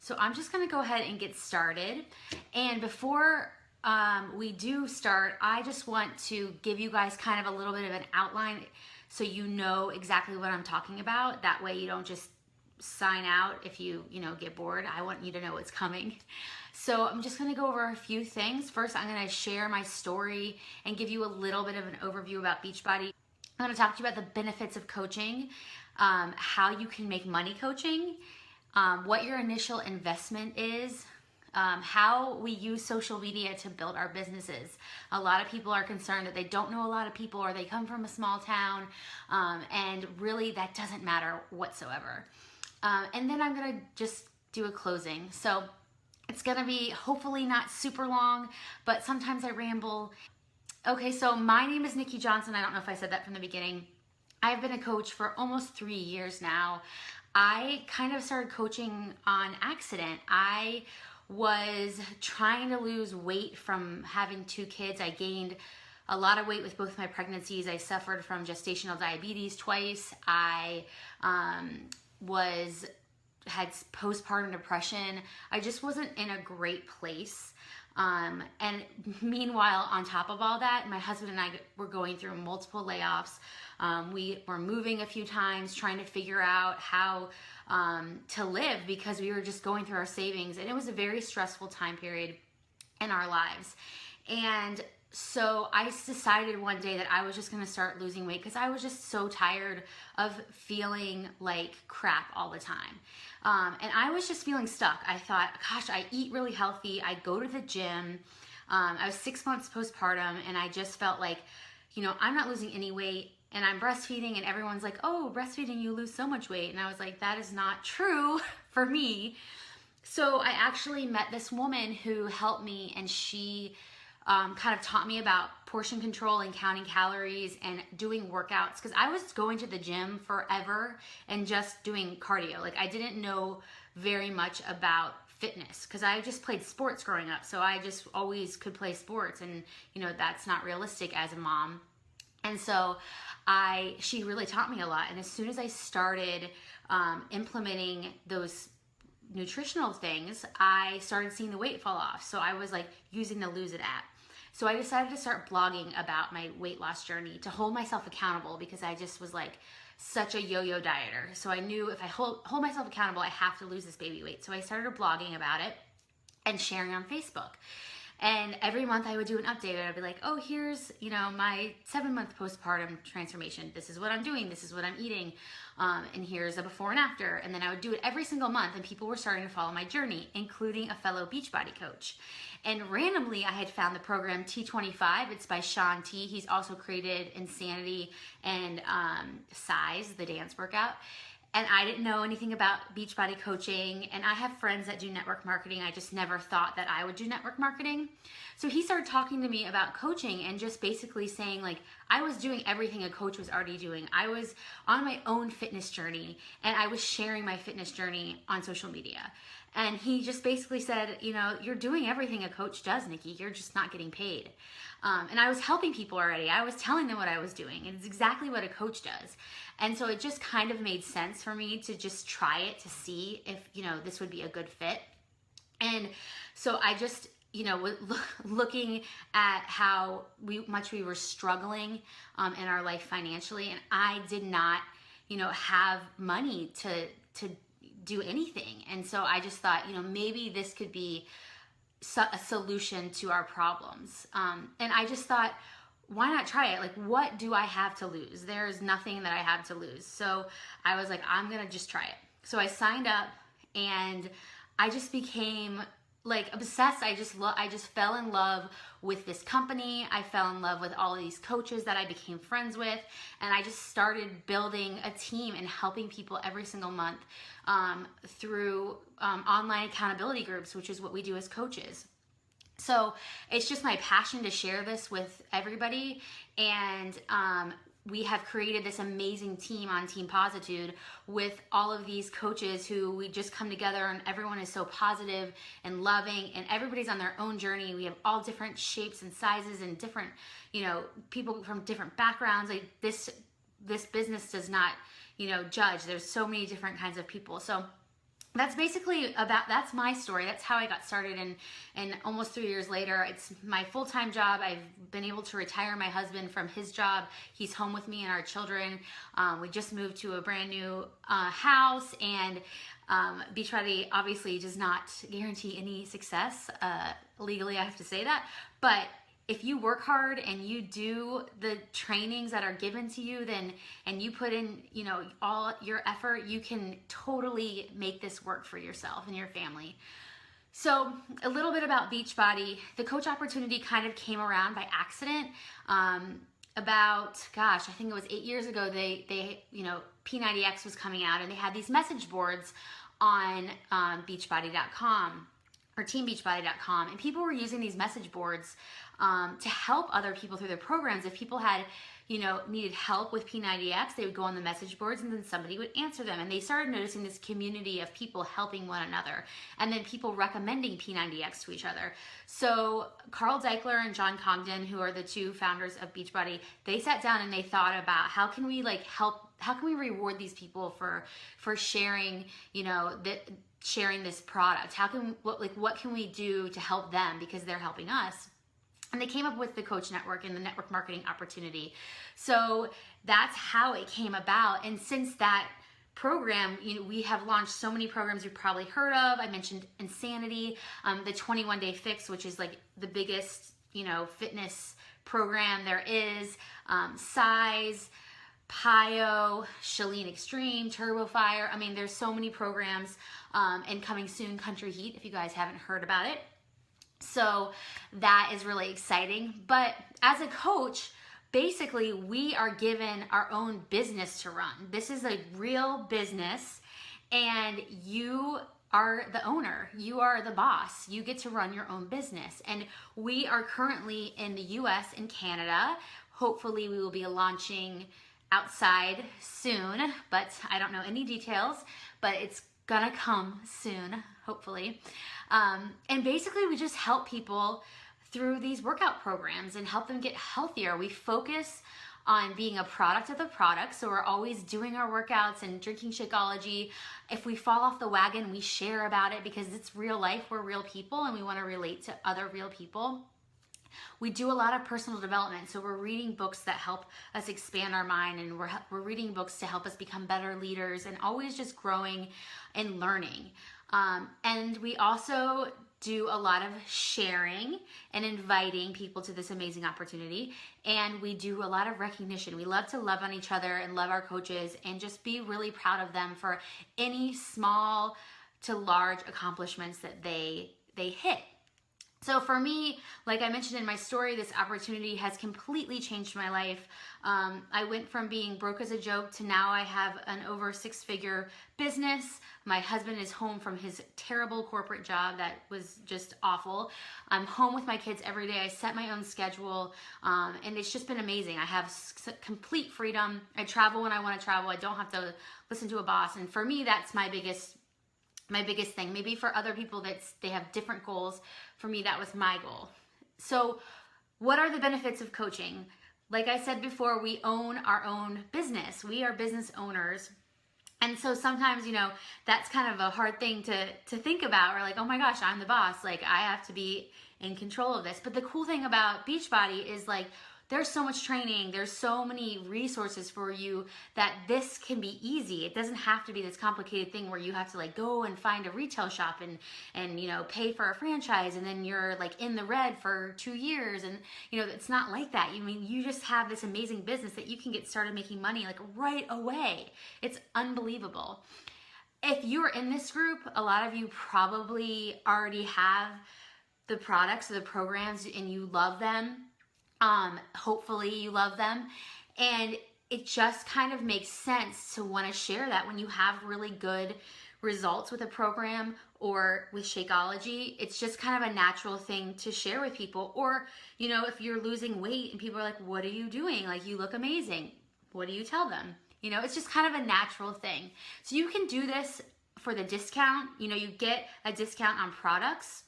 So I'm just gonna go ahead and get started. And before we do start, I just want to give you guys kind of a little bit of an outline so you know exactly what I'm talking about. That way you don't just sign out if you get bored. I want you to know what's coming. So I'm just gonna go over a few things. First, I'm gonna share my story and give you a little bit of an overview about Beachbody. I'm gonna talk to you about the benefits of coaching, how you can make money coaching, what your initial investment is, how we use social media to build our businesses. A lot of people are concerned that they don't know a lot of people or they come from a small town, and really that doesn't matter whatsoever. And then I'm gonna just do a closing. So it's gonna be hopefully not super long, but sometimes I ramble. Okay, so my name is Nikki Johnson. I don't know if I said that from the beginning. I've been a coach for almost 3 years now. I kind of started coaching on accident. I was trying to lose weight from having 2 kids. I gained a lot of weight with both my pregnancies. I suffered from gestational diabetes twice. I had postpartum depression. I just wasn't in a great place. And meanwhile, on top of all that, my husband and I were going through multiple layoffs. We were moving a few times, trying to figure out how to live because we were just going through our savings. And it was a very stressful time period in our lives. And so I decided one day that I was just going to start losing weight because I was just so tired of feeling like crap all the time. And I was just feeling stuck. I thought, gosh, I eat really healthy. I go to the gym. I was 6 months postpartum and I just felt like, I'm not losing any weight and I'm breastfeeding and everyone's like, oh, breastfeeding, you lose so much weight. And I was like, that is not true for me. So I actually met this woman who helped me, and she kind of taught me about portion control and counting calories and doing workouts, because I was going to the gym forever and just doing cardio. Like, I didn't know very much about fitness because I just played sports growing up. So I just always could play sports, and that's not realistic as a mom. And so she really taught me a lot. And as soon as I started implementing those nutritional things, I started seeing the weight fall off. So I was like using the Lose It app. So I decided to start blogging about my weight loss journey to hold myself accountable, because I just was like such a yo-yo dieter. So I knew if I hold myself accountable, I have to lose this baby weight. So I started blogging about it and sharing on Facebook. And every month I would do an update, and I'd be like, oh, here's, my 7-month postpartum transformation. This is what I'm doing. This is what I'm eating. And here's a before and after. And then I would do it every single month, and people were starting to follow my journey, including a fellow Beachbody coach. And randomly, I had found the program T25. It's by Shaun T. He's also created Insanity and Size, the dance workout. And I didn't know anything about Beachbody coaching, and I have friends that do network marketing. I just never thought that I would do network marketing. So he started talking to me about coaching and just basically saying, like, I was doing everything a coach was already doing. I was on my own fitness journey, and I was sharing my fitness journey on social media. And he just basically said, you're doing everything a coach does, Nikki. You're just not getting paid. And I was helping people already. I was telling them what I was doing. And it's exactly what a coach does. And so it just kind of made sense for me to just try it to see if, this would be a good fit. And so I just, looking at how much we were struggling in our life financially, and I did not, have money to do anything. And so I just thought, maybe this could be a solution to our problems. And I just thought, why not try it? Like, what do I have to lose? There's nothing that I have to lose. So I was like, I'm going to just try it. So I signed up, and I just became like obsessed. I just fell in love with this company. I fell in love with all of these coaches that I became friends with. And I just started building a team and helping people every single month through online accountability groups, which is what we do as coaches. So it's just my passion to share this with everybody. And we have created this amazing team on Team Positude with all of these coaches who we just come together, and everyone is so positive and loving, and everybody's on their own journey. We have all different shapes and sizes and different, people from different backgrounds. Like this business does not, judge. There's so many different kinds of people. So that's basically that's my story. That's how I got started, and almost 3 years later, it's my full-time job. I've been able to retire my husband from his job. He's home with me and our children. We just moved to a brand new house, and Beachbody obviously does not guarantee any success. Legally, I have to say that, but if you work hard and you do the trainings that are given to you, then, and you put in, you know, all your effort, you can totally make this work for yourself and your family. So a little bit about Beachbody. The coach opportunity kind of came around by accident. About, gosh, I think it was 8 years ago, they you know, P90X was coming out, and they had these message boards on beachbody.com or teambeachbody.com, and people were using these message boards to help other people through their programs. If people had, you know, needed help with P90X, they would go on the message boards, and then somebody would answer them. And they started noticing this community of people helping one another, and then people recommending P90X to each other. So Carl Deichler and John Congdon, who are the two founders of Beachbody, they sat down and they thought about how can we like help, how can we reward these people for sharing, you know, sharing this product? How can, what can we do to help them because they're helping us? And they came up with the Coach Network and the network marketing opportunity. So that's how it came about. And since that program, you know, we have launched so many programs you've probably heard of. I mentioned Insanity, the 21-day fix, which is like the biggest, you know, fitness program there is, Size, Pio, Chalene Extreme, Turbo Fire. I mean, there's so many programs, and coming soon, Country Heat, if you guys haven't heard about it. So that is really exciting. But as a coach, basically we are given our own business to run. This is a real business, and you are the owner. You are the boss. You get to run your own business. And we are currently in the US and Canada. Hopefully we will be launching outside soon, but I don't know any details, but it's gonna come soon, hopefully. And basically we just help people through these workout programs and help them get healthier. We focus on being a product of the product, so we're always doing our workouts and drinking Shakeology. If we fall off the wagon, we share about it because it's real life. We're real people and we want to relate to other real people. We do a lot of personal development, so we're reading books that help us expand our mind, and we're reading books to help us become better leaders, and always just growing and learning. And we also do a lot of sharing and inviting people to this amazing opportunity, and we do a lot of recognition. We love to love on each other and love our coaches and just be really proud of them for any small to large accomplishments that they hit. So for me, like I mentioned in my story, this opportunity has completely changed my life. I went from being broke as a joke to now I have an over 6-figure business. My husband is home from his terrible corporate job that was just awful. I'm home with my kids every day. I set my own schedule, and it's just been amazing. I have complete freedom. I travel when I want to travel. I don't have to listen to a boss. And for me, that's my biggest thing. Maybe for other people they have different goals. For me, that was my goal. So what are the benefits of coaching? Like I said before, we own our own business. We are business owners. And so sometimes, you know, that's kind of a hard thing to think about. We're like, oh my gosh, I'm the boss. Like, I have to be in control of this. But the cool thing about Beachbody is like, there's so much training, there's so many resources for you that this can be easy. It doesn't have to be this complicated thing where you have to like go and find a retail shop and you know, pay for a franchise, and then you're like in the red for 2 years, and you know, it's not like that. You just have this amazing business that you can get started making money like right away. It's unbelievable. If you're in this group, a lot of you probably already have the products or the programs and you love them. Hopefully you love them, and it just kind of makes sense to want to share that when you have really good results with a program or with Shakeology. It's just kind of a natural thing to share with people. Or, you know, if you're losing weight and people are like, what are you doing? Like, you look amazing. What do you tell them? You know, it's just kind of a natural thing. So you can do this for the discount. You know, you get a discount on products.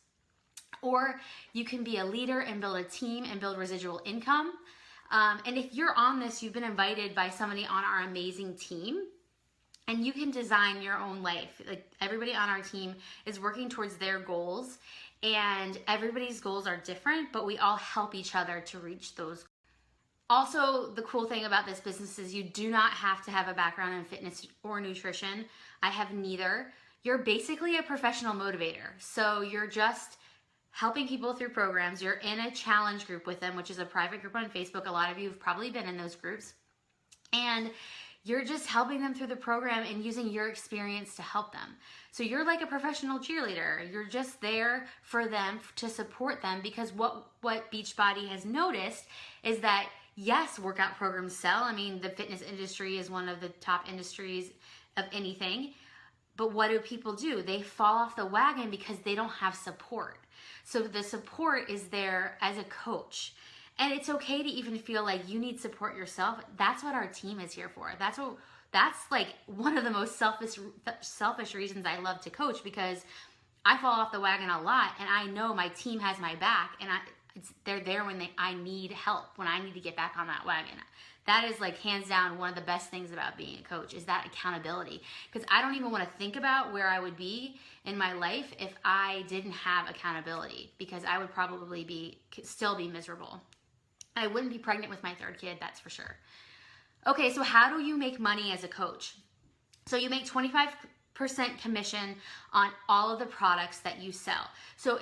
Or you can be a leader and build a team and build residual income. And if you're on this, you've been invited by somebody on our amazing team. and you can design your own life. Like, everybody on our team is working towards their goals, and everybody's goals are different, but we all help each other to reach those. Also, the cool thing about this business is you do not have to have a background in fitness or nutrition. I have neither. You're basically a professional motivator. So you're just helping people through programs. You're in a challenge group with them, which is a private group on Facebook. A lot of you have probably been in those groups. And you're just helping them through the program and using your experience to help them. So you're like a professional cheerleader. You're just there for them, to support them, because what Beachbody has noticed is that, yes, workout programs sell. I mean, the fitness industry is one of the top industries of anything. But what do people do? They fall off the wagon because they don't have support. So the support is there as a coach. And it's okay to even feel like you need support yourself. That's what our team is here for. That's like one of the most selfish reasons I love to coach, because I fall off the wagon a lot, and I know my team has my back, and they're there when I need help, when I need to get back on that wagon. That is, like, hands down one of the best things about being a coach, is that accountability. Because I don't even want to think about where I would be in my life if I didn't have accountability, because I would probably still be miserable. I wouldn't be pregnant with my third kid, that's for sure. Okay, so how do you make money as a coach? So you make 25% commission on all of the products that you sell. So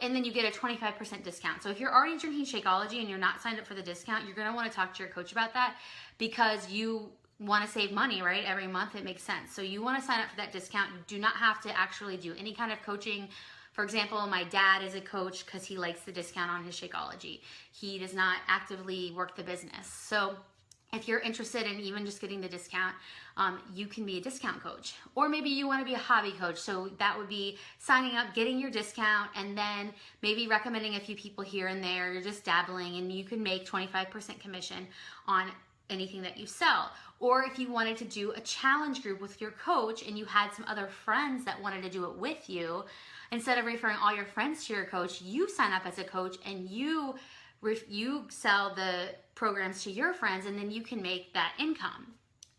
and then you get a 25% discount. So if you're already drinking Shakeology and you're not signed up for the discount, you're gonna wanna talk to your coach about that, because you wanna save money, right? Every month, it makes sense. So you wanna sign up for that discount. You do not have to actually do any kind of coaching. For example, my dad is a coach because he likes the discount on his Shakeology. He does not actively work the business. So if you're interested in even just getting the discount, you can be a discount coach. Or maybe you want to be a hobby coach. So that would be signing up, getting your discount, and then maybe recommending a few people here and there. You're just dabbling, and you can make 25% commission on anything that you sell. Or if you wanted to do a challenge group with your coach and you had some other friends that wanted to do it with you, instead of referring all your friends to your coach, you sign up as a coach and you sell the programs to your friends, and then you can make that income.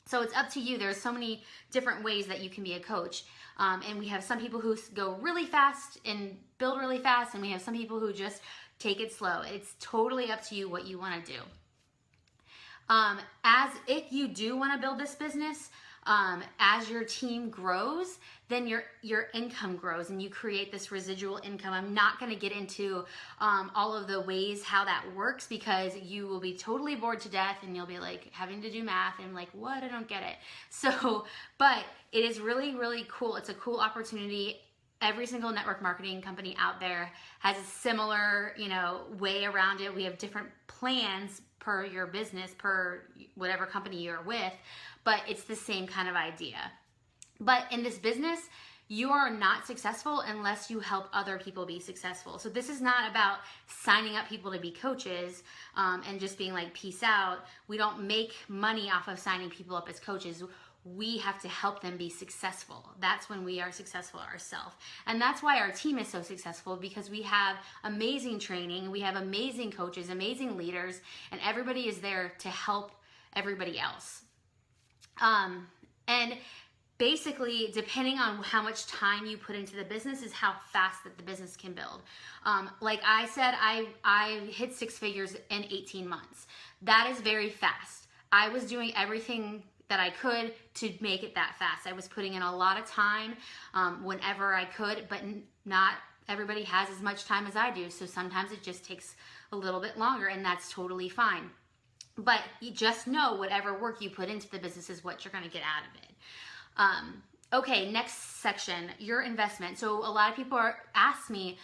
So it's up to you. There's so many different ways that you can be a coach. And we have some people who go really fast and build really fast, and we have some people who just take it slow. It's totally up to you what you want to do. As if you do want to build this business, as your team grows, then your income grows and you create this residual income. I'm not going to get into all of the ways how that works, because you will be totally bored to death and you'll be like having to do math and like, what? I don't get it. So, but it is really, really cool. It's a cool opportunity. Every single network marketing company out there has a similar, way around it. We have different plans per your business, per whatever company you're with, but it's the same kind of idea. But in this business, you are not successful unless you help other people be successful. So this is not about signing up people to be coaches and just being like, peace out. We don't make money off of signing people up as coaches. We have to help them be successful. That's when we are successful ourselves. And that's why our team is so successful, because we have amazing training, we have amazing coaches, amazing leaders, and everybody is there to help everybody else. And basically, depending on how much time you put into the business is how fast that the business can build. Like I said, I hit 6 figures in 18 months. That is very fast. I was doing everything that I could to make it that fast. I was putting in a lot of time whenever I could, but not everybody has as much time as I do. So sometimes it just takes a little bit longer, and that's totally fine. But you just know whatever work you put into the business is what you're going to get out of it. Okay, next section, your investment. So a lot of people ask me,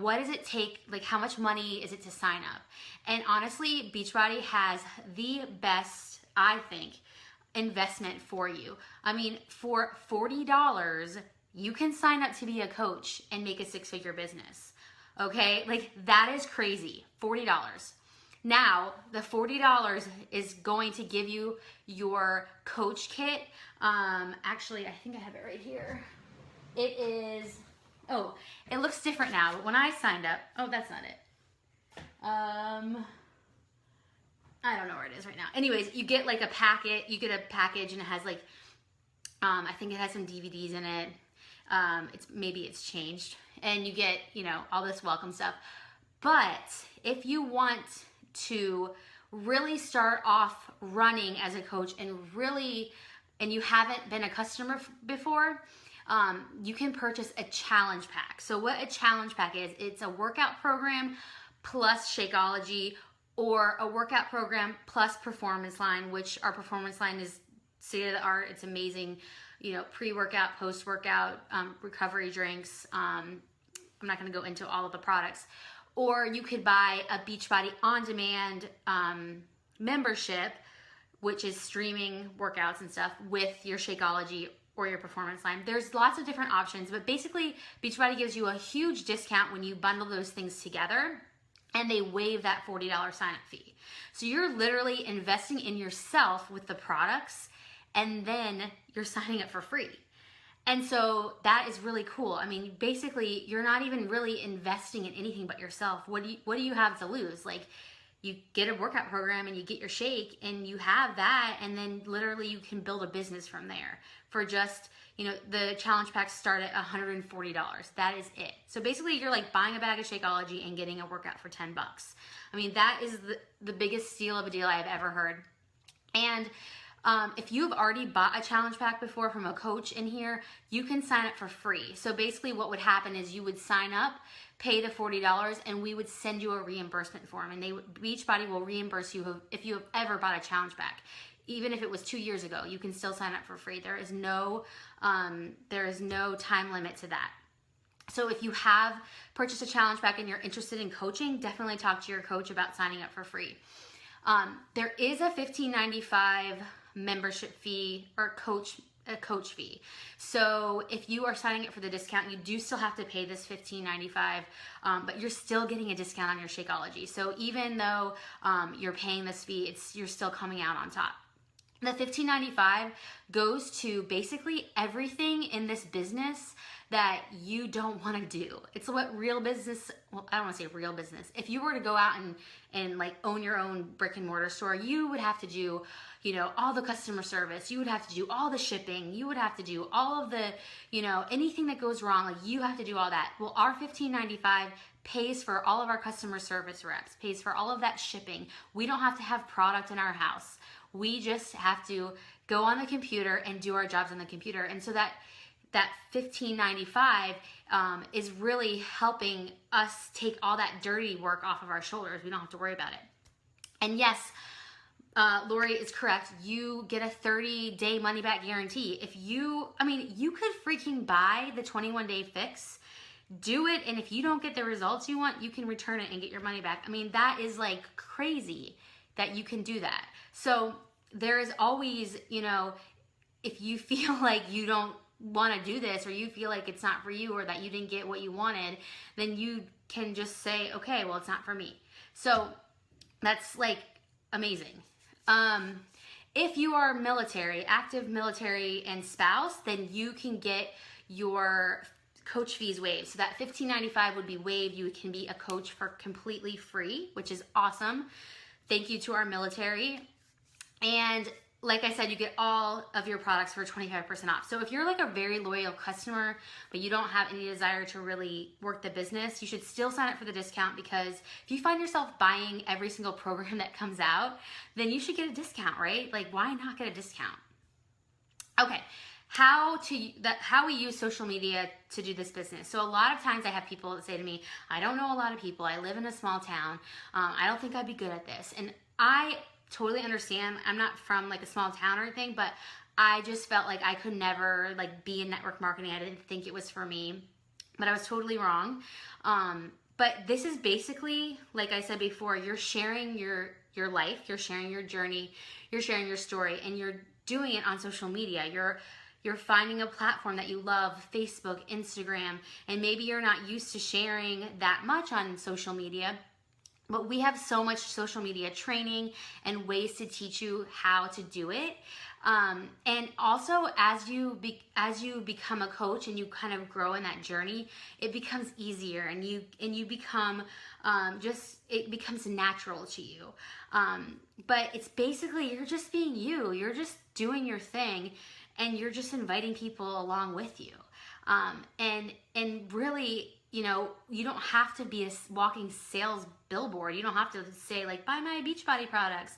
what does it take? Like, how much money is it to sign up? And honestly, Beachbody has the best, I think, investment for you. I mean, for $40, you can sign up to be a coach and make a 6-figure business. Okay, like that is crazy. $40. Now, the $40 is going to give you your coach kit. Actually, I think I have it right here. It is, it looks different now. But when I signed up, that's not it. I don't know where it is right now. Anyways, you get like a packet, you get a package, and it has like I think it has some DVDs in it. Maybe it's changed, and you get, all this welcome stuff. But if you want to really start off running as a coach and you haven't been a customer before, you can purchase a challenge pack. So what a challenge pack is, it's a workout program plus Shakeology, or a workout program plus performance line, which our performance line is state of the art. It's amazing. Pre-workout, post-workout, recovery drinks. I'm not going to go into all of the products. Or you could buy a Beachbody on-demand membership, which is streaming workouts and stuff with your Shakeology or your performance line. There's lots of different options, but basically Beachbody gives you a huge discount when you bundle those things together, and they waive that $40 sign-up fee. So you're literally investing in yourself with the products, and then you're signing up for free. And so that is really cool. I mean, basically, you're not even really investing in anything but yourself. What do you have to lose? Like, you get a workout program and you get your shake and you have that, and then literally you can build a business from there for just, the challenge packs start at $140. That is it. So basically you're like buying a bag of Shakeology and getting a workout for $10. I mean, that is the biggest steal of a deal I've ever heard. And if you've already bought a challenge pack before from a coach in here, you can sign up for free. So basically what would happen is you would sign up, pay the $40, and we would send you a reimbursement form. And Beachbody will reimburse you if you have ever bought a challenge pack. Even if it was 2 years ago, you can still sign up for free. There is no time limit to that. So if you have purchased a challenge pack and you're interested in coaching, definitely talk to your coach about signing up for free. There is a $15.95 membership fee or a coach fee. So if you are signing up for the discount, you do still have to pay this $15.95, but you're still getting a discount on your Shakeology. So even though you're paying this fee, you're still coming out on top. The $15.95 goes to basically everything in this business that you don't want to do. It's what real business, well, I don't want to say real business. If you were to go out and like own your own brick and mortar store, you would have to do, all the customer service. You would have to do all the shipping. You would have to do all of the, anything that goes wrong, like you have to do all that. Well, our $15.95 pays for all of our customer service reps, pays for all of that shipping. We don't have to have product in our house. We just have to go on the computer and do our jobs on the computer. And so that $15.95 is really helping us take all that dirty work off of our shoulders. We don't have to worry about it. And yes, Lori is correct. You get a 30-day money-back guarantee. You could freaking buy the 21-day fix, do it, and if you don't get the results you want, you can return it and get your money back. I mean, that is like crazy that you can do that. So there is always, if you feel like you don't want to do this, or you feel like it's not for you, or that you didn't get what you wanted, then you can just say, okay, well, it's not for me. So that's like amazing. If you are military, active military and spouse, then you can get your coach fees waived. So that $15.95 would be waived. You can be a coach for completely free, which is awesome. Thank you to our military. And like I said, you get all of your products for 25% off. So if you're like a very loyal customer, but you don't have any desire to really work the business, you should still sign up for the discount, because if you find yourself buying every single program that comes out, then you should get a discount, right? Like, why not get a discount? Okay. How we use social media to do this business. So a lot of times I have people that say to me, I don't know a lot of people. I live in a small town. I don't think I'd be good at this. And I totally understand. I'm not from like a small town or anything, but I just felt like I could never like be in network marketing. I didn't think it was for me, but I was totally wrong. But this is basically, like I said before, you're sharing your life, you're sharing your journey, you're sharing your story, and you're doing it on social media. You're finding a platform that you love, Facebook, Instagram, and maybe you're not used to sharing that much on social media, but we have so much social media training and ways to teach you how to do it. And also, as you become a coach and you kind of grow in that journey, it becomes easier, and you become it becomes natural to you. But it's basically, you're just being you. You're just doing your thing. and you're just inviting people along with you. And really, you know, you don't have to be a walking sales billboard. You don't have to say like, buy my Beachbody products.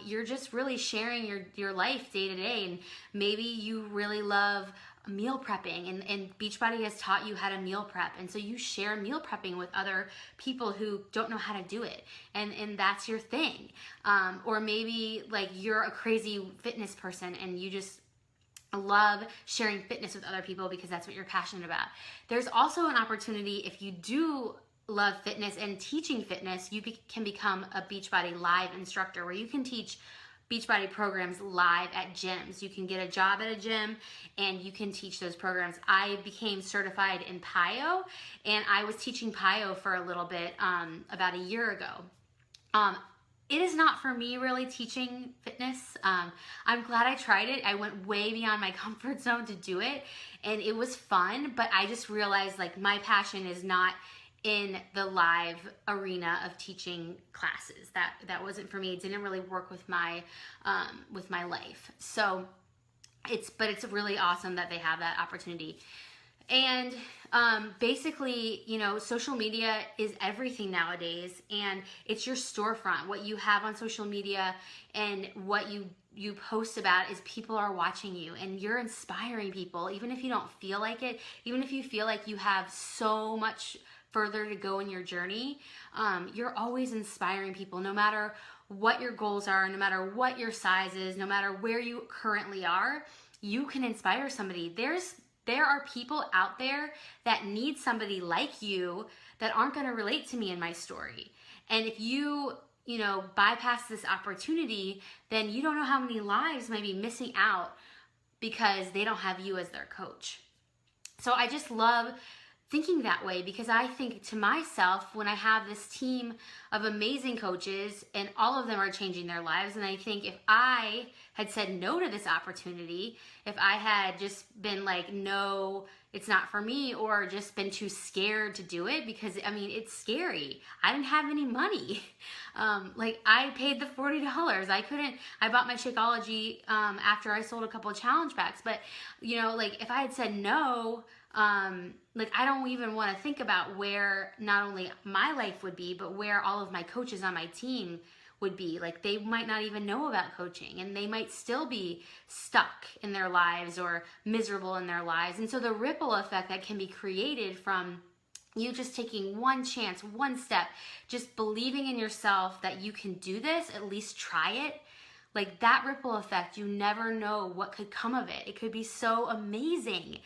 You're just really sharing your life day to day. And maybe you really love meal prepping, and Beachbody has taught you how to meal prep, and so you share meal prepping with other people who don't know how to do it, and that's your thing. Or maybe like you're a crazy fitness person and you just love sharing fitness with other people because that's what you're passionate about. There's also an opportunity, if you do love fitness and teaching fitness, you can become a Beachbody Live instructor, where you can teach Beachbody programs live at gyms. You can get a job at a gym and you can teach those programs. I became certified in PIO, and I was teaching PIO for a little bit about a year ago. It is not for me really teaching fitness. I'm glad I tried it. I went way beyond my comfort zone to do it, and it was fun, but I just realized like my passion is not in the live arena of teaching classes. That wasn't for me. It didn't really work with my life. So it's really awesome that they have that opportunity. And basically, you know, social media is everything nowadays, and it's your storefront. What you have on social media and what you post about is people are watching you, and you're inspiring people, even if you don't feel like it, even if you feel like you have so much further to go in your journey. You're always inspiring people, no matter what your goals are, no matter what your size is, no matter where you currently are. You can inspire somebody. There are people out there that need somebody like you that aren't going to relate to me in my story. And if you bypass this opportunity, then you don't know how many lives might be missing out because they don't have you as their coach. So I just love thinking that way, because I think to myself, when I have this team of amazing coaches and all of them are changing their lives, and I think if I had said no to this opportunity, if I had just been like, no, it's not for me, or just been too scared to do it, because I mean, it's scary. I didn't have any money. Like I paid the $40. I bought my Shakeology after I sold a couple of challenge packs, but you know, like if I had said no, like I don't even want to think about where not only my life would be, but where all of my coaches on my team would be. Like they might not even know about coaching, and they might still be stuck in their lives or miserable in their lives. And so the ripple effect that can be created from you just taking one chance, one step, just believing in yourself that you can do this, at least try it. Like that ripple effect, you never know what could come of it. It could be so amazing.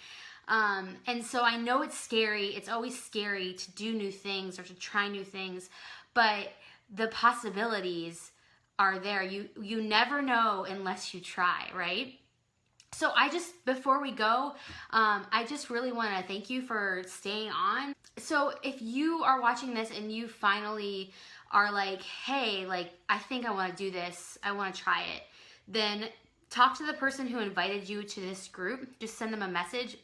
And so I know it's scary. It's always scary to do new things or to try new things, but the possibilities are there. You never know unless you try, right? So before we go, I just really want to thank you for staying on. So if you are watching this and you finally are like, hey, like, I think I want to do this, I want to try it, then talk to the person who invited you to this group. Just send them a message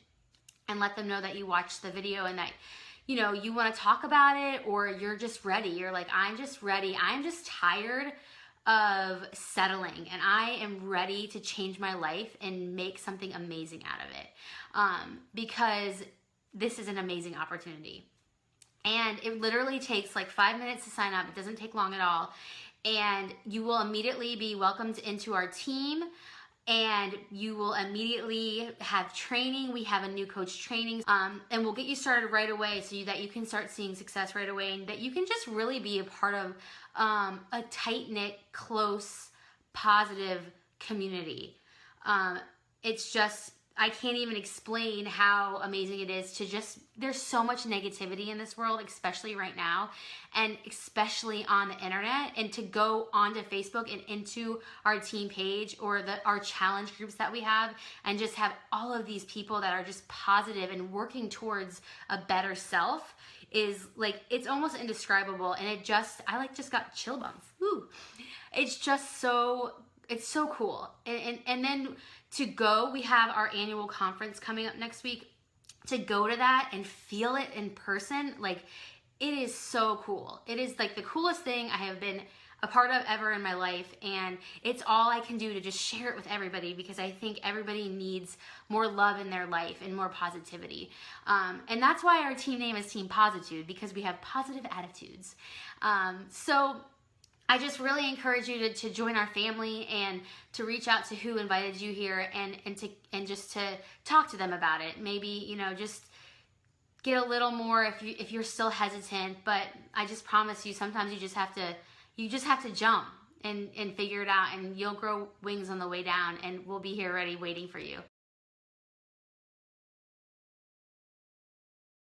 and let them know that you watched the video and that, you know, you want to talk about it, or you're just ready. You're like, I'm just ready. I'm just tired of settling, and I am ready to change my life and make something amazing out of it, because this is an amazing opportunity. And it literally takes like 5 minutes to sign up. It doesn't take long at all. And you will immediately be welcomed into our team. And you will immediately have training. We have a new coach training, and we'll get you started right away so that you can start seeing success right away, and that you can just really be a part of a tight-knit, close, positive community. It's just, I can't even explain how amazing it is to there's so much negativity in this world, especially right now, and especially on the internet, and to go onto Facebook and into our team page or our challenge groups that we have, and just have all of these people that are just positive and working towards a better self is like, it's almost indescribable. And I just got chill bumps. Woo. It's just it's so cool. And then to go, we have our annual conference coming up next week. To go to that and feel it in person, like, it is so cool. It is like the coolest thing. a part of ever in my life, and it's all I can do to just share it with everybody, because I think everybody needs more love in their life and more positivity. And that's why our team name is Team Positude, because we have positive attitudes. So I just really encourage you to join our family and to reach out to who invited you here, and just to talk to them about it. Maybe, just get a little more if you're still hesitant, but I just promise you, sometimes you just have to jump and figure it out, and you'll grow wings on the way down, and we'll be here ready waiting for you.